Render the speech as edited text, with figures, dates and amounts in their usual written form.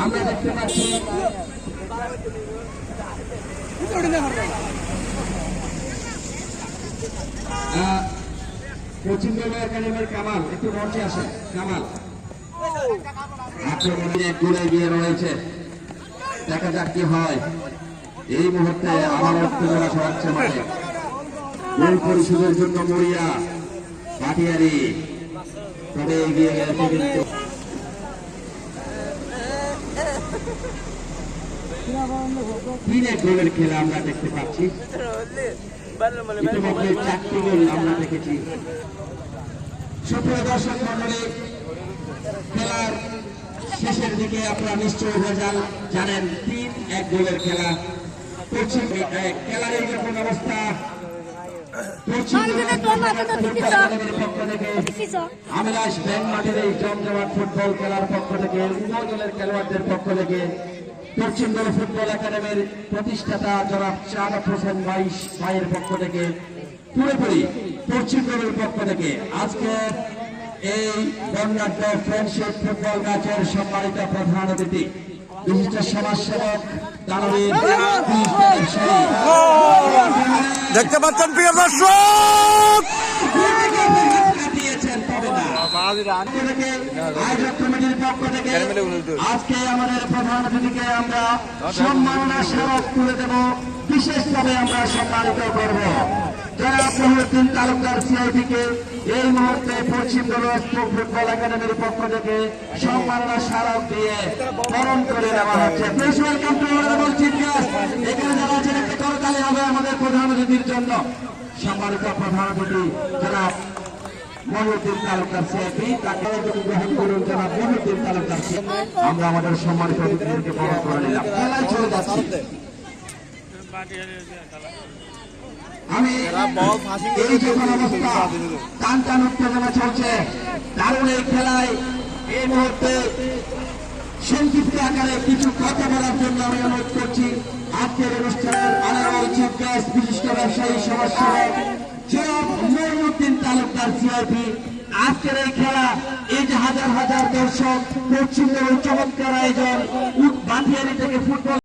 আমরা দেখতে পাচ্ছি কোচিং একাডেমির কামাল একটু মঞ্চে আসে। কামাল আক্রমণে ঘুরে গিয়ে রয়েছে, দেখা যাক কি হয়। এই মুহূর্তে আমার উত্তেজনা ছড়াচ্ছে মাঠে। গোল পরিশোধের জন্য মরিয়া ভাটিয়ারি তবে এগিয়ে গেছে, কিন্তু তিনে গোলের খেলা আমরা দেখতে পাচ্ছি। ইতিমধ্যে 4টি গোল আমরা দেখেছি। সুপ্রিয় দর্শক মন্ডলী, খেলার শেষের দিকে আপনারা নিশ্চয়ই রেজাল্ট জানেন। 3-1 গোলের খেলা। খেলার এইরকম অবস্থা। আমিরাজ ব্যাংক মাঠের এই জমজমাট ফুটবল খেলার পক্ষ থেকে, উভয় দলের খেলোয়াড়দের পক্ষ থেকে, পশ্চিম দল ফুটবল একাডেমির প্রতিষ্ঠাতা জনাব শাহাদাত হোসেন ভাইয়ের পক্ষ থেকে, পুরোপুরি পশ্চিম দলের পক্ষ থেকে আজকে এই বর্ণাঢ্য ফ্রেন্ডশিপ ফুটবল ম্যাচের সম্মানিত প্রধান অতিথি, বিশিষ্ট সমাজসেবক দানবীর দেখতে পাচ্ছেন প্রিয় দর্শক, আয়োজক কমিটির পক্ষ থেকে আজকে আমাদের প্রধান অতিথিকে আমরা সম্মাননা স্মারক তুলে দেব, বিশেষভাবে আমরা সম্মানিত করব। জনাব মহিউদ্দিন তালুকদার সিআইপিকে এই মুহূর্তে পশ্চিম দলস্পুর ফুটবল একাডেমির পক্ষ থেকে সম্মাননা স্মারক দিয়ে বরণ করে নেওয়া হচ্ছে। এখানে যারা আছেন একটি করতালি হবে আমাদের প্রধান অতিথির জন্য। সম্মানিত প্রধান অতিথি জনাব মহিউদ্দিন তালুকদার সিআইপি, তাকে গ্রহণ করুন। জনাব মহিউদ্দিন তালুকদার সিআইপি, আমরা আমাদের সম্মানিত অতিথিদেরকে বরণ করে নিলাম। খেলায় চলে যাচ্ছি। আমি এই যখন অবস্থা টান টান উত্তেজনা চলছে, দারুণ এই খেলায় এই মুহূর্তে সংক্ষিপ্ত আকারে কিছু কথা বলার জন্য আমি অনুরোধ করছি আজকের অনুষ্ঠানের অনারেবল চিফ গেস্ট, বিশিষ্ট ব্যবসায়ী সমাজসেবক জনাব মহিউদ্দিন তালুকদার সিআইপি। আজকের এই খেলা, এই যে হাজার হাজার দর্শক, পশ্চিমবঙ্গের চমৎকার আয়োজন, ভাটিয়ারি থেকে ফুটবল